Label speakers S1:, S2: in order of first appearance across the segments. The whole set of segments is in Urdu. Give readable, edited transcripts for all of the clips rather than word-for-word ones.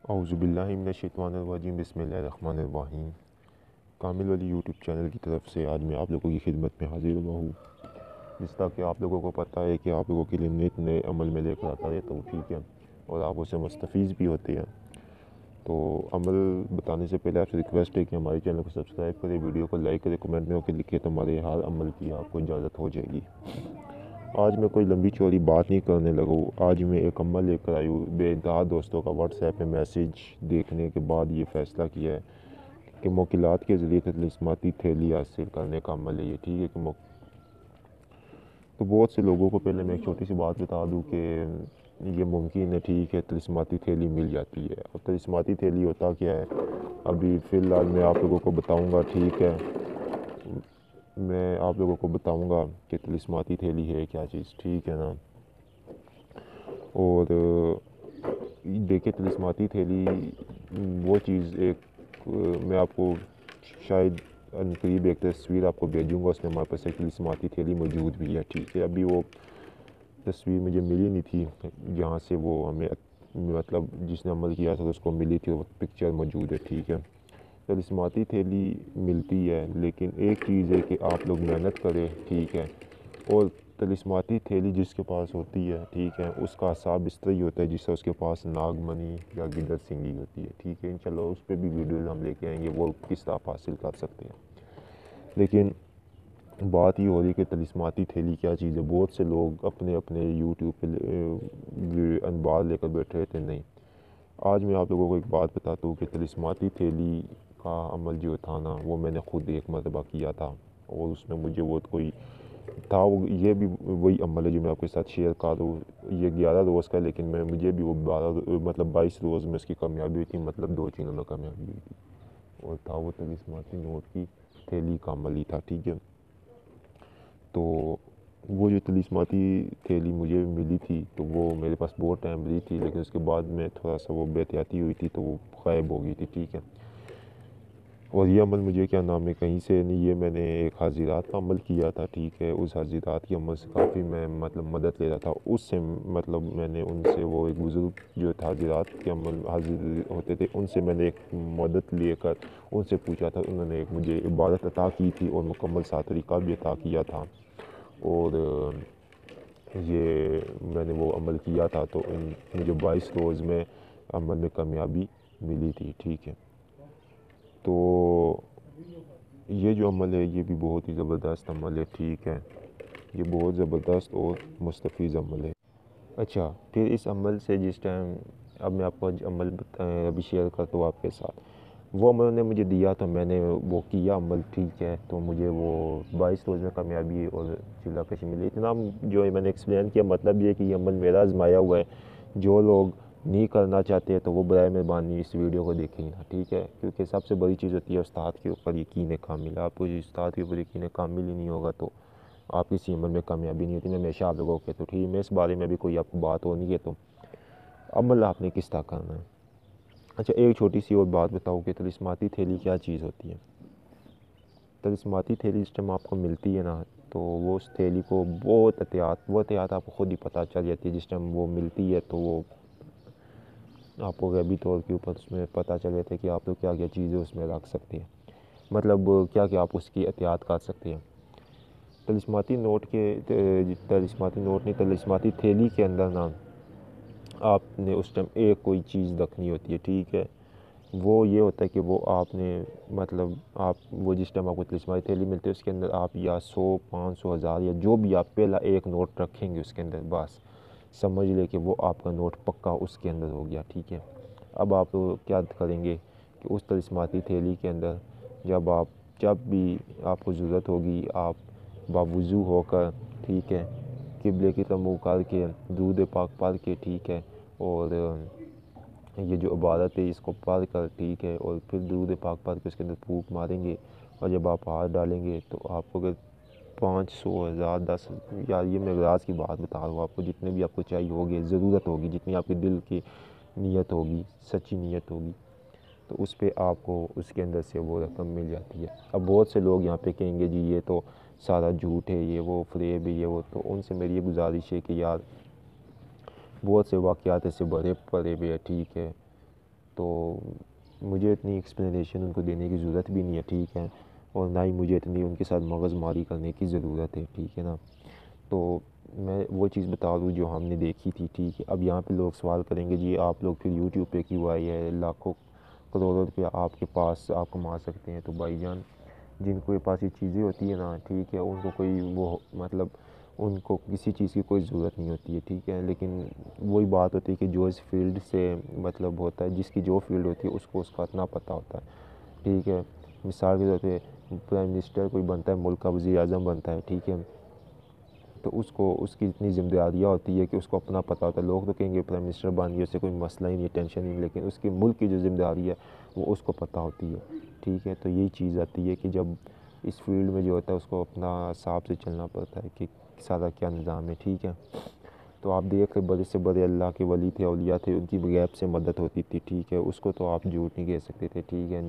S1: اعوذ باللہ من الشیطان الرجیم بسم اللہ الرحمن الرحیم۔ کامل ولی یوٹیوب چینل کی طرف سے آج میں آپ لوگوں کی خدمت میں حاضر ہوا ہوں، جس طرح کہ آپ لوگوں کو پتہ ہے کہ آپ لوگوں کے لیے نئے عمل میں لے کر آتا رہتا ہوں، ٹھیک ہے، اور آپ اسے مستفیض بھی ہوتے ہیں۔ تو عمل بتانے سے پہلے آپ سے ریکویسٹ ہے کہ ہمارے چینل کو سبسکرائب کریں، ویڈیو کو لائک کریں، کمنٹ میں ہو کے لکھیں تو ہمارے ہر عمل کی آپ کو اجازت ہو جائے گی۔ آج میں کوئی لمبی چوڑی بات نہیں کرنے لگا ہوں، آج میں ایک عمل لے کر آئی ہوں۔ بے انتہا دوستوں کا واٹس ایپ میں میسیج دیکھنے کے بعد یہ فیصلہ کیا ہے کہ موکلات کے ذریعے تلسماتی تھیلی حاصل کرنے کا عمل ہے یہ، ٹھیک ہے۔ تو بہت سے لوگوں کو پہلے میں ایک چھوٹی سی بات بتا دوں کہ یہ ممکن ہے، ٹھیک ہے، تلسماتی تھیلی مل جاتی ہے۔ اور تلسماتی تھیلی ہوتا کیا ہے ابھی فی الحال میں آپ لوگوں کو بتاؤں گا، ٹھیک ہے، میں آپ لوگوں کو بتاؤں گا کہ تلسماتی تھیلی ہے کیا چیز، ٹھیک ہے نا۔ اور دیکھیں تلسماتی تھیلی وہ چیز ایک میں آپ کو شاید قریب ایک تصویر آپ کو بھیجوں گا، اس میں ہمارے پاس ایک تلسماتی تھیلی موجود بھی ہے، ٹھیک ہے۔ ابھی وہ تصویر مجھے ملی نہیں تھی جہاں سے وہ ہمیں مطلب جس نے عمل کیا تھا اس کو ملی تھی، وہ پکچر موجود ہے، ٹھیک ہے۔ تلسماتی تھیلی ملتی ہے، لیکن ایک چیز ہے کہ آپ لوگ محنت کریں، ٹھیک ہے۔ اور تلسماتی تھیلی جس کے پاس ہوتی ہے، ٹھیک ہے، اس کا حساب اس طرح ہی ہوتا ہے جس سے اس کے پاس ناگ منی یا گدر سنگھی ہوتی ہے، ٹھیک ہے۔ انشاءاللہ اس پہ بھی ویڈیوز ہم لے کے آئیں گے، وہ کس طرح حاصل کر سکتے ہیں۔ لیکن بات یہ ہو رہی ہے کہ تلسماتی تھیلی کیا چیز ہے۔ بہت سے لوگ اپنے یوٹیوب پہ انبار لے کر بیٹھے رہتے ہیں، نہیں۔ آج میں آپ لوگوں کو ایک بات بتاتا ہوں کہ تلسماتی تھیلی کا عمل جو تھا نا، وہ میں نے خود ایک مرتبہ کیا تھا، اور اس میں مجھے وہ کوئی تھا، یہ بھی وہی عمل ہے جو میں آپ کے ساتھ شیئر کر رہا ہوں۔ یہ 11 روز کا، لیکن مجھے بھی وہ 22 روز میں اس کی کامیابی ہوئی تھی، مطلب 2 چیزوں میں کامیابی ہوئی تھی، اور تھا وہ تلسماتی نوٹ کی تھیلی کا عمل ہی تھا، ٹھیک ہے۔ تو وہ جو تلسماتی تھیلی مجھے ملی تھی تو وہ میرے پاس بہت ٹائم رہی تھی، لیکن اس کے بعد میں تھوڑا سا وہ بے احتیاطی ہوئی تھی تو وہ غائب ہو گئی تھی، ٹھیک ہے۔ اور یہ عمل مجھے کیا نام ہے کہیں سے نہیں، یہ میں نے ایک حاضرات کا عمل کیا تھا، ٹھیک ہے۔ اس حاضرات کے عمل سے کافی میں مطلب مدد لے رہا تھا، اس سے مطلب میں نے ان سے، وہ ایک بزرگ جو تھا حاضرات کے عمل حاضر ہوتے تھے، ان سے میں نے ایک مدد لے کر ان سے پوچھا تھا، انہوں نے ایک مجھے عبادت عطا کی تھی اور مکمل ساتھ طریقہ بھی عطا کیا تھا، اور یہ میں نے وہ عمل کیا تھا تو مجھے 22 روز میں عمل میں کامیابی ملی تھی، ٹھیک ہے۔ تو یہ جو عمل ہے یہ بھی بہت ہی زبردست عمل ہے، ٹھیک ہے، یہ بہت زبردست اور مستفیض عمل ہے۔ اچھا، پھر اس عمل سے جس ٹائم اب میں آپ کو عمل ابھی شیئر کرتا ہوں آپ کے ساتھ، وہ عمل نے مجھے دیا تو میں نے وہ کیا عمل، ٹھیک ہے، تو مجھے وہ 22 روز میں کامیابی اور چلا کشی ملی۔ اتنا جو میں نے ایکسپلین کیا، مطلب یہ کہ یہ عمل میرا آزمایا ہوا ہے، جو لوگ نہیں کرنا چاہتے تو وہ برائے مہربانی اس ویڈیو کو دیکھیں گے، ٹھیک ہے، کیونکہ سب سے بڑی چیز ہوتی ہے استاد کے اوپر یقین کامل۔ آپ کو استاد کے اوپر یقین کامل ہی نہیں ہوگا تو آپ کسی عمل میں کامیابی نہیں ہوتی۔ میں ہمیشہ آپ لوگوں کو کہتا ہوں، ٹھیک ہے، میں اس بارے میں بھی کوئی آپ کو بات ہو نہیں ہے تو عمل آپ نے کس طرح کرنا ہے۔ اچھا، ایک چھوٹی سی اور بات بتاؤ کہ تلسماتی تھیلی کیا چیز ہوتی ہے۔ تلسماتی تھیلی جس ٹائم آپ کو ملتی ہے نا، تو وہ اس تھیلی کو بہت احتیاط آپ کو خود ہی پتہ چل جاتی ہے۔ جس ٹائم وہ ملتی ہے تو وہ آپ کو غیبی طور کے اوپر اس میں پتہ چل جاتا ہے کہ آپ لوگ کیا کیا چیزیں اس میں رکھ سکتے ہیں، مطلب کیا کیا آپ اس کی احتیاط کر سکتے ہیں۔ تلسماتی نوٹ نہیں، تلسماتی تھیلی کے اندر نا آپ نے اس ٹائم ایک کوئی چیز رکھنی ہوتی ہے، ٹھیک ہے۔ وہ یہ ہوتا ہے کہ وہ آپ نے مطلب وہ جس ٹائم آپ کو تلسماتی تھیلی ملتی ہے اس کے اندر آپ یا 100، 500، 1000 یا جو بھی آپ پہلا ایک نوٹ رکھیں گے اس کے اندر، بس سمجھ لے کہ وہ آپ کا نوٹ پکا اس کے اندر ہو گیا، ٹھیک ہے۔ اب آپ کیا کریں گے کہ اس تلسماتی تھیلی کے اندر جب بھی آپ کو ضرورت ہوگی، آپ باوضو ہو کر، ٹھیک ہے، قبلے کی طرف منہ کر کے درود پاک پڑھ کے، ٹھیک ہے، اور یہ جو عبادت ہے اس کو پڑھ کر، ٹھیک ہے، اور پھر درود پاک پڑھ کے اس کے اندر پھونک ماریں گے، اور جب آپ ہاتھ ڈالیں گے تو آپ کو اگر 500، 1000، 10، یا یہ میں راز کی بات بتا رہا ہوں، آپ کو جتنے بھی آپ کو چاہیے ہوگی، ضرورت ہوگی، جتنی آپ کے دل کی نیت ہوگی، سچی نیت ہوگی، تو اس پہ آپ کو اس کے اندر سے وہ رقم مل جاتی ہے۔ اب بہت سے لوگ یہاں پہ کہیں گے جی یہ تو سارا جھوٹ ہے، یہ وہ فریب ہے، یہ وہ، تو ان سے میری یہ گزارش ہے کہ یار بہت سے واقعات ایسے بڑے پڑے ہوئے ہیں، ٹھیک ہے، تو مجھے اتنی ایکسپلینیشن ان کو دینے کی ضرورت بھی نہیں ہے، ٹھیک ہے، اور نہ ہی مجھے اتنی ان کے ساتھ مغز ماری کرنے کی ضرورت ہے، ٹھیک ہے نا۔ تو میں وہ چیز بتا دوں جو ہم نے دیکھی تھی، ٹھیک ہے۔ اب یہاں پہ لوگ سوال کریں گے جی آپ لوگ پھر یوٹیوب پہ کیوں آئی ہے، لاکھوں کروڑوں روپیہ آپ کے پاس آپ کما سکتے ہیں۔ تو بھائی جان، جن کے پاس یہ چیزیں ہوتی ہیں نا، ٹھیک ہے، ان کو کوئی وہ مطلب ان کو کسی چیز کی کوئی ضرورت نہیں ہوتی ہے، ٹھیک ہے، لیکن وہی بات ہوتی ہے کہ جو اس فیلڈ سے مطلب ہوتا ہے، جس کی جو فیلڈ ہوتی ہے اس کو اس کا اتنا پتہ ہوتا ہے، ٹھیک ہے۔ مثال کے طور پہ پرائم منسٹر کوئی بنتا ہے، ملک کا وزیر اعظم بنتا ہے، ٹھیک ہے، تو اس کو اس کی اتنی ذمہ داریاں ہوتی ہے کہ اس کو اپنا پتہ ہوتا ہے۔ لوگ تو کہیں گے پرائم منسٹر بن گیا، اس سے کوئی مسئلہ ہی نہیں، ٹینشن ہی نہیں، لیکن اس کے ملک کی جو ذمہ داری ہے وہ اس کو پتہ ہوتی ہے، ٹھیک ہے۔ تو یہی چیز آتی ہے کہ جب اس فیلڈ میں جو ہوتا ہے اس کو اپنا حساب سے چلنا پڑتا ہے کہ سارا کیا نظام ہے، ٹھیک ہے۔ تو آپ دیکھ بڑے سے بڑے اللہ کے ولی تھے، اولیاء تھے، ان کی غیب سے مدد ہوتی تھی، ٹھیک ہے، اس کو تو آپ جھوٹ نہیں کہہ سکتے تھے، ٹھیک ہے۔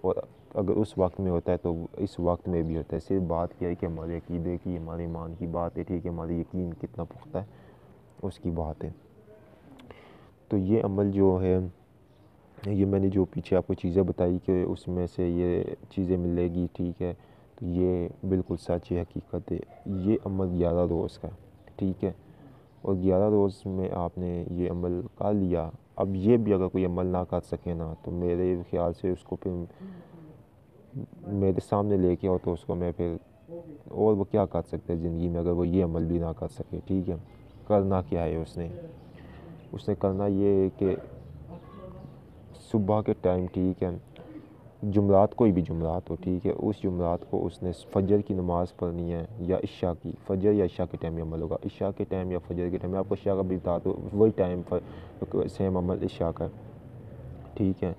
S1: اور اگر اس وقت میں ہوتا ہے تو اس وقت میں بھی ہوتا ہے، صرف بات کیا ہے کہ ہمارے عقیدے کی، ہمارے ایمان کی بات ہے، ٹھیک ہے، ہماری یقین کتنا پختہ ہے اس کی بات ہے۔ تو یہ عمل جو ہے، یہ میں نے جو پیچھے آپ کو چیزیں بتائی کہ اس میں سے یہ چیزیں ملے گی، ٹھیک ہے، تو یہ بالکل سچ حقیقت ہے۔ یہ عمل 11 روز کا، ٹھیک ہے، اور 11 روز میں آپ نے یہ عمل کر لیا۔ اب یہ بھی اگر کوئی عمل نہ کر سکے نا، تو میرے خیال سے اس کو پھر میرے سامنے لے کے آؤ تو اس کو میں پھر، اور وہ کیا کر سکتے ہیں زندگی میں اگر وہ یہ عمل بھی نہ کر سکے، ٹھیک ہے۔ کرنا کیا ہے اس نے کرنا یہ ہے کہ صبح کے ٹائم، ٹھیک ہے، جمعرات کوئی بھی جمعرات ہو، ٹھیک ہے، اس جمعرات کو اس نے فجر کی نماز پڑھنی ہے یا عشاء کی، فجر یا عشاء کے ٹائم یہ عمل ہوگا، عشاء کے ٹائم یا فجر کے ٹائم، میں آپ کو عشاء کا بھی بتا دوں، وہی ٹائم سیم عمل عشاء کا، ٹھیک ہے۔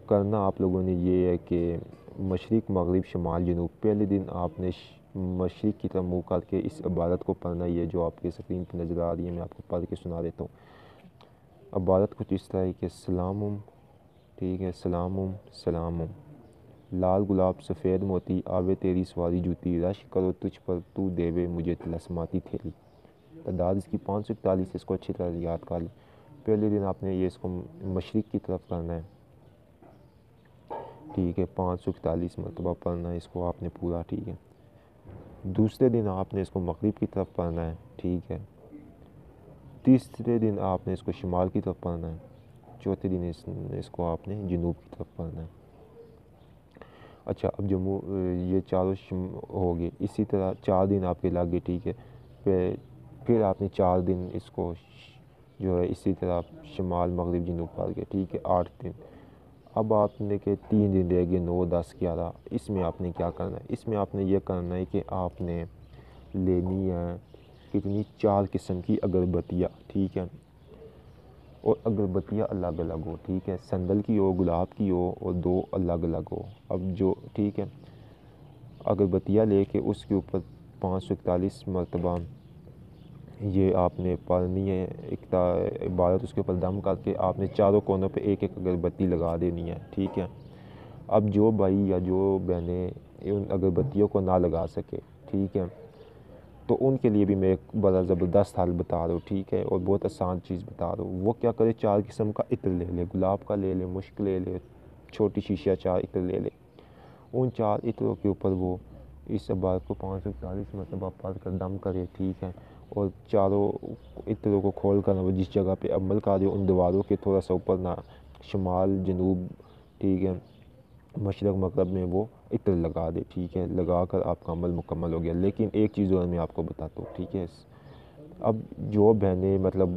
S1: کرنا آپ لوگوں نے یہ ہے کہ مشرق مغرب شمال جنوب، پہلے دن آپ نے مشرق کی طرف منہ کر کے اس عبادت کو پڑھنا، یہ جو آپ کے اسکرین پہ نظر آ رہی ہے میں آپ کو پڑھ کے سنا دیتا ہوں۔ عبادت کچھ اس طرح ہے کہ سلامم، ٹھیک ہے، سلامم سلامم، لال گلاب سفید موتی، آوے تیری سواری جوتی، رش کرو تجھ پر تو دیوے مجھے تلسماتی تھیلی۔ تعداد اس کی 541، اس کو اچھی طرح یاد کر لیں۔ پہلے دن آپ نے یہ اس کو مشرق کی طرف کرنا ہے، ٹھیک ہے، 541 مرتبہ پڑھنا ہے اس کو آپ نے پورا، ٹھیک ہے۔ دوسرے دن آپ نے اس کو مغرب کی طرف پڑھنا ہے، ٹھیک ہے۔ تیسرے دن آپ نے اس کو شمال کی طرف پڑھنا ہے، چوتھے دن اس کو آپ نے جنوب کی طرف پڑھنا ہے۔ اچھا، اب یہ چاروں ہو گئے، اسی طرح 4 دن آپ کے لگے، ٹھیک ہے، پھر آپ نے 4 دن اس کو جو ہے اسی طرح شمال مغرب جنوب پڑھ گیا، ٹھیک ہے، 8 دن۔ اب آپ نے کہ 3 دن رہ گئے، 9 10 11، اس میں آپ نے کیا کرنا ہے؟ اس میں آپ نے یہ کرنا ہے کہ آپ نے لینی ہے کتنی، 4 قسم کی اگربتیاں، ٹھیک ہے، اور اگربتیاں الگ الگ ہو، ٹھیک ہے، سندل کی ہو، گلاب کی ہو، اور 2 الگ الگ ہو۔ اب جو، ٹھیک ہے، اگربتیاں لے کے اس کے اوپر 541 مرتبہ یہ آپ نے پڑھنی ہے، ایک عبادت اس کے اوپر دم کر کے آپ نے چاروں کونوں پہ ایک ایک اگربتی لگا دینی ہے، ٹھیک ہے۔ اب جو بھائی یا جو بہنیں ان اگربتیوں کو نہ لگا سکے، ٹھیک ہے، تو ان کے لیے بھی میں ایک بڑا زبردست حل بتا رہا ہوں، ٹھیک ہے، اور بہت آسان چیز بتا رہا ہوں۔ وہ کیا کرے، 4 قسم کا عطر لے لے، گلاب کا لے لے، مشک لے لے، چھوٹی شیشہ 4 عطر لے لے، ان 4 عطروں کے اوپر وہ اس عبادت کو 541 مرتبہ پڑھ کر دم کرے، ٹھیک ہے، اور چاروں عطروں کو کھول کر وہ جس جگہ پہ عمل کر دے ان دیواروں کے تھوڑا سا اوپر نہ، شمال جنوب، ٹھیک ہے، مشرق مغرب میں وہ عطر لگا دے، ٹھیک ہے، لگا کر آپ کا عمل مکمل ہو گیا۔ لیکن ایک چیز اور میں آپ کو بتاتا ہوں، ٹھیک ہے، اب جو بہنیں مطلب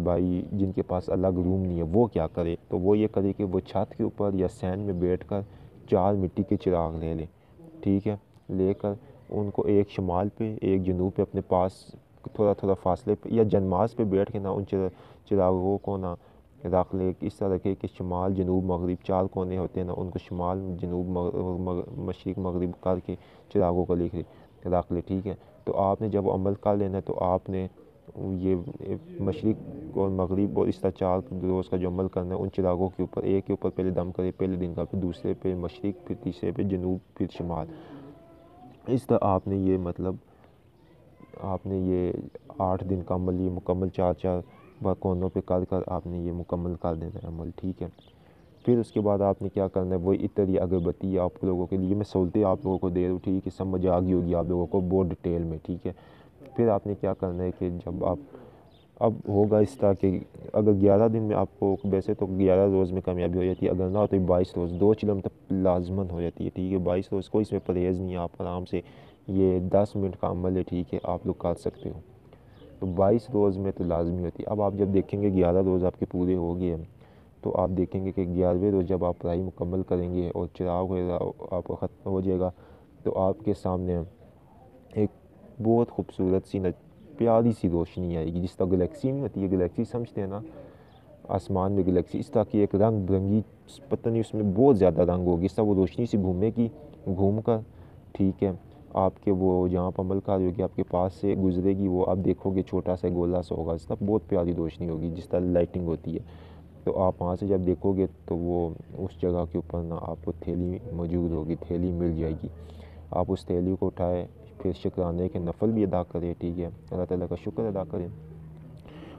S1: بھائی جن کے پاس الگ روم نہیں ہے وہ کیا کرے، تو وہ یہ کرے کہ وہ چھت کے اوپر یا سین میں بیٹھ کر 4 مٹی کے چراغ لے لے، ٹھیک ہے، لے کر ان کو ایک شمال پہ ایک جنوب پہ اپنے پاس تھوڑا تھوڑا فاصلے پہ یا جنماز پہ بیٹھ کے نہ ان چراغوں کو نہ رکھ لے، اس طرح رکھے کہ شمال جنوب مغرب 4 کونے ہوتے ہیں نا، ان کو شمال جنوب مشرق مغرب کر کے چراغوں کو رکھ لے، ٹھیک ہے۔ تو آپ نے جب عمل کر لینا ہے تو آپ نے یہ مشرق اور مغرب اور اس طرح 4 روز کا جو عمل کرنا ہے ان چراغوں کے اوپر ایک کے اوپر پہلے دم کرے، پہلے دن کا، پھر دوسرے پہ مشرق، پھر تیسرے پہ جنوب، پھر شمال، اس طرح آپ نے یہ مطلب آپ نے یہ 8 دن کا عمل یہ مکمل 4 کونوں پہ کر کر آپ نے یہ مکمل کر دینا ہے عمل، ٹھیک ہے۔ پھر اس کے بعد آپ نے کیا کرنا ہے، وہی عطر یا اگربتی آپ لوگوں کے لیے میں سہولتیں آپ لوگوں کو دے رہا ہوں، ٹھیک ہے، سمجھ آ گئی ہوگی آپ لوگوں کو بہت ڈیٹیل میں، ٹھیک ہے۔ پھر آپ نے کیا کرنا ہے کہ جب آپ اب ہوگا اس طرح کہ اگر 11 دن میں آپ کو، ویسے تو 11 روز میں کامیابی ہو جاتی ہے، اگر نہ ہو تو 22 روز 2 چلم تک لازماً ہو جاتی ہے، ٹھیک ہے۔ 22 روز کوئی اس میں پرہیز نہیں ہے، آپ آرام سے یہ 10 منٹ کا عمل ہے، ٹھیک ہے، آپ لوگ کر سکتے ہو۔ تو 22 روز میں تو لازمی ہوتی ہے۔ اب آپ جب دیکھیں گے 11 روز آپ کے پورے ہو گئے ہیں، تو آپ دیکھیں گے کہ 11ویں روز جب آپ پڑھائی مکمل کریں گے اور چراغ وغیرہ آپ کا ختم ہو جائے گا، تو آپ کے سامنے ایک بہت خوبصورت سی پیاری سی روشنی آئے گی، جس طرح گلیکسی نہیں ہوتی ہے، گلیکسی سمجھتے ہیں نا، آسمان میں گلیکسی، اس طرح کی ایک رنگ برنگی، پتہ نہیں اس میں بہت زیادہ رنگ ہوگی، اس طرح وہ روشنی سے گھومے گی، گھوم کر، ٹھیک ہے، آپ کے وہ جہاں پر عمل کاری ہوگی آپ کے پاس سے گزرے گی، وہ آپ دیکھو گے چھوٹا سا گولا سا ہوگا، اس طرح بہت پیاری روشنی ہوگی جس طرح لائٹنگ ہوتی ہے۔ تو آپ وہاں سے جب دیکھو گے تو وہ اس جگہ کے اوپر نا آپ کو تھیلی موجود ہوگی، تھیلی مل جائے گی، آپ اس تھیلی کو اٹھائے، پھر شکرانے کے نفل بھی ادا کریں، ٹھیک ہے، اللہ تعالیٰ کا شکر ادا کریں،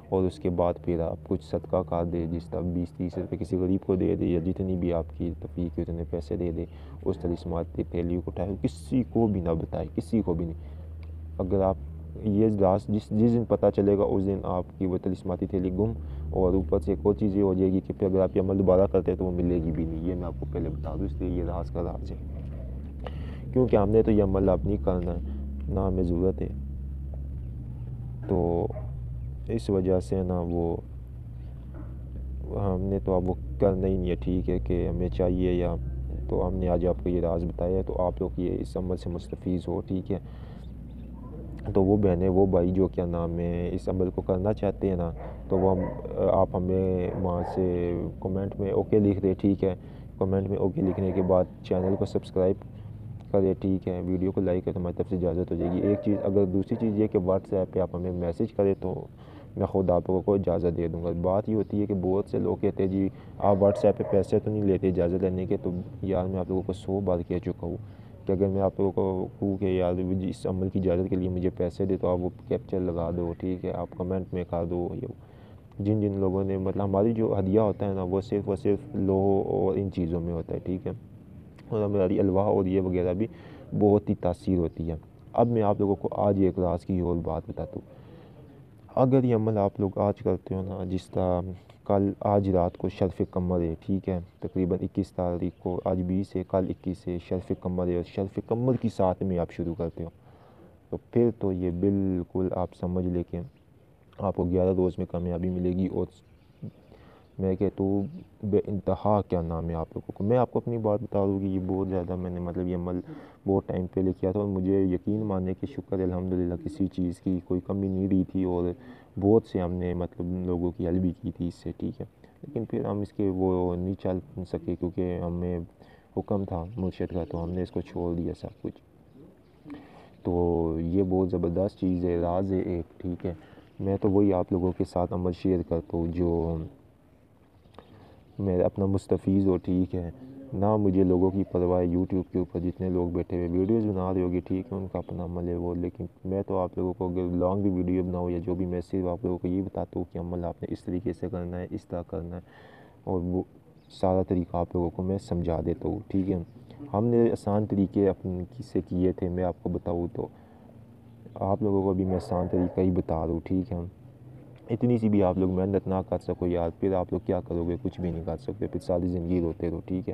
S1: اور اس کے بعد پھر آپ کچھ صدقہ کر دے، جس طرح 20-30 روپے کسی غریب کو دے دے، یا جتنی بھی آپ کی توفیق ہے اتنے پیسے دے دے، اس تلسمات کی تھیلی کو اٹھائے، کسی کو بھی نہ بتائے، کسی کو بھی نہیں۔ اگر آپ یہ جس دن پتہ چلے گا اس دن آپ کی وہ تلسماتی تھیلی گم، اور اوپر سے ایک اور چیز یہ ہو جائے گی کہ پھر اگر آپ یہ عمل دوبارہ کرتے ہیں تو وہ ملے گی بھی نہیں، یہ میں آپ کو پہلے بتا دوں، اس لیے یہ راز کا راز ہے، کیونکہ ہم نے تو یہ عمل اب نہیں کرنا ہے، نہ ہمیں ضرورت ہے، تو اس وجہ سے نا وہ ہم نے تو اب وہ کرنا ہی نہیں ہے، ٹھیک ہے، کہ ہمیں چاہیے، یا تو ہم نے آج آپ کو یہ راز بتایا ہے، تو آپ لوگ یہ اس عمل سے مستفیض ہو، ٹھیک ہے۔ تو وہ بہنیں وہ بھائی جو کیا نام ہے اس عمل کو کرنا چاہتے ہیں نا، تو وہ آپ ہمیں وہاں سے کمنٹ میں اوکے لکھ دیں، ٹھیک ہے، کمنٹ میں اوکے لکھنے کے بعد چینل کو سبسکرائب کرے، ٹھیک ہے، ویڈیو کو لائک کرے تو ہماری طرف سے اجازت ہو جائے گی۔ ایک چیز اگر دوسری چیز یہ کہ واٹس ایپ پہ آپ ہمیں میسیج کرے تو میں خود آپ لوگوں کو اجازت دے دوں گا۔ بات یہ ہوتی ہے کہ بہت سے لوگ کہتے ہیں جی آپ واٹس ایپ پہ پیسے تو نہیں لیتے اجازت لینے کے، تو یار میں آپ لوگوں کو 100 بار کہہ چکا ہوں کہ اگر میں آپ لوگوں کو کہوں کہ یار اس عمل کی اجازت کے لیے مجھے پیسے دے، تو آپ وہ کیپچر لگا دو، ٹھیک ہے، آپ کمنٹ میں کر دو، جن جن لوگوں نے مطلب ہماری جو ہدیہ ہوتا ہے نا وہ صرف لوہو اور ان چیزوں میں ہوتا ہے، ٹھیک ہے، اور ہماری الواح اور یہ وغیرہ بھی بہت ہی تاثیر ہوتی ہے۔ اب میں آپ لوگوں کو آج ایک راز کی اور بات بتاتا ہوں۔ اگر یہ عمل آپ لوگ آج کرتے ہو نا، جس طرح آج رات کو شرف قمر ہے، ٹھیک ہے، تقریباً 21 تاریخ کو، آج 20 ہے، کل 21 ہے، شرف قمر ہے، اور شرف قمر کی ساتھ میں آپ شروع کرتے ہو، تو پھر تو یہ بالکل آپ سمجھ لیں کہ آپ کو 11 روز میں کامیابی ملے گی، اور میں کہتا ہوں بے انتہا کیا نام ہے آپ لوگوں کو۔ میں آپ کو اپنی بات بتا دوں کہ یہ بہت زیادہ میں نے مطلب یہ عمل بہت ٹائم پہلے کیا تھا، اور مجھے یقین ماننے کہ شکر الحمدللہ کسی چیز کی کوئی کمی نہیں رہی تھی، اور بہت سے ہم نے مطلب لوگوں کی ہیلپ بھی کی تھی اس سے، ٹھیک ہے، لیکن پھر ہم اس کے وہ نہیں چل سکے، کیونکہ ہمیں حکم تھا مرشد کا، تو ہم نے اس کو چھوڑ دیا سب کچھ۔ تو یہ بہت زبردست چیز ہے، راز ہے ایک، ٹھیک ہے، میں تو وہی آپ لوگوں کے ساتھ عمل شیئر کرتا ہوں جو میں اپنا مستفیض ہو، ٹھیک ہے، نہ مجھے لوگوں کی پرواہ ہے۔ یوٹیوب کے اوپر جتنے لوگ بیٹھے ہوئے ویڈیوز بنا رہے ہوگے، ٹھیک ہے، ان کا اپنا عمل ہے وہ، لیکن میں تو آپ لوگوں کو اگر لانگ بھی ویڈیو بناؤ یا جو بھی، میں صرف آپ لوگوں کو یہ بتاتا ہوں کہ عمل آپ نے اس طریقے سے کرنا ہے، اس طرح کرنا ہے، اور وہ سارا طریقہ آپ لوگوں کو میں سمجھا دیتا ہوں، ٹھیک ہے۔ ہم نے آسان طریقے اپنے سے کیے تھے، میں آپ کو بتاؤں تو آپ لوگوں کو بھی میں آسان طریقہ ہی بتا رہا ہوں، ٹھیک ہے۔ اتنی سی بھی آپ لوگ محنت نہ کر سکو یار، پھر آپ لوگ کیا کرو گے، کچھ بھی نہیں کر سکتے، پھر ساری زندگی روتے رہو، ٹھیک ہے۔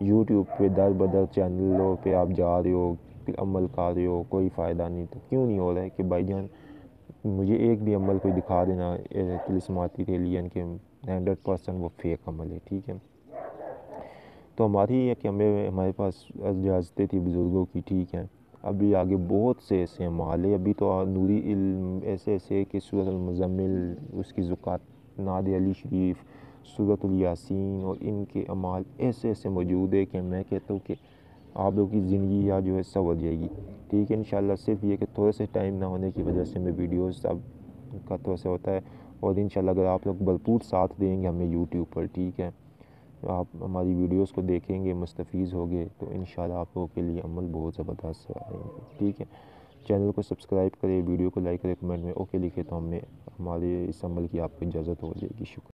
S1: یوٹیوب پہ در بدر چینلوں پہ آپ جا رہے ہو، پھر عمل کر رہے ہو، کوئی فائدہ نہیں، تو کیوں نہیں ہو رہا ہے کہ بھائی جان مجھے ایک بھی عمل کوئی دکھا دینا طلسماتی کے لیے کہ 100% وہ فیک عمل ہے، ٹھیک ہے۔ تو ہماری یہ کہ ہمارے پاس اجازتیں تھی بزرگوں کی، ٹھیک ہے، ابھی آگے بہت سے ایسے اعمال ہے، ابھی تو نوری علم ایسے ایسے کہ سورۃ المزمل، اس کی زکوٰۃ، نعت علی شریف، سورۃ الیاسین، اور ان کے اعمال ایسے ایسے موجود ہے کہ میں کہتا ہوں کہ آپ لوگوں کی زندگی یا جو ہے سنور جائے گی، ٹھیک ہے، انشاءاللہ۔ صرف یہ کہ تھوڑے سے ٹائم نہ ہونے کی وجہ سے میں ویڈیوز اب کا تھوڑا سا ہوتا ہے، اور انشاءاللہ اگر آپ لوگ بھرپور ساتھ دیں گے ہمیں یوٹیوب پر، ٹھیک ہے، آپ ہماری ویڈیوز کو دیکھیں گے، مستفیض ہوگے، تو انشاءاللہ آپ لوگوں کے لیے عمل بہت زبردست آئیں گے، ٹھیک ہے۔ چینل کو سبسکرائب کرے، ویڈیو کو لائک کرے، کمنٹ میں اوکے لکھے، تو ہمارے اس عمل کی آپ کو اجازت ہو جائے گی۔ شکریہ۔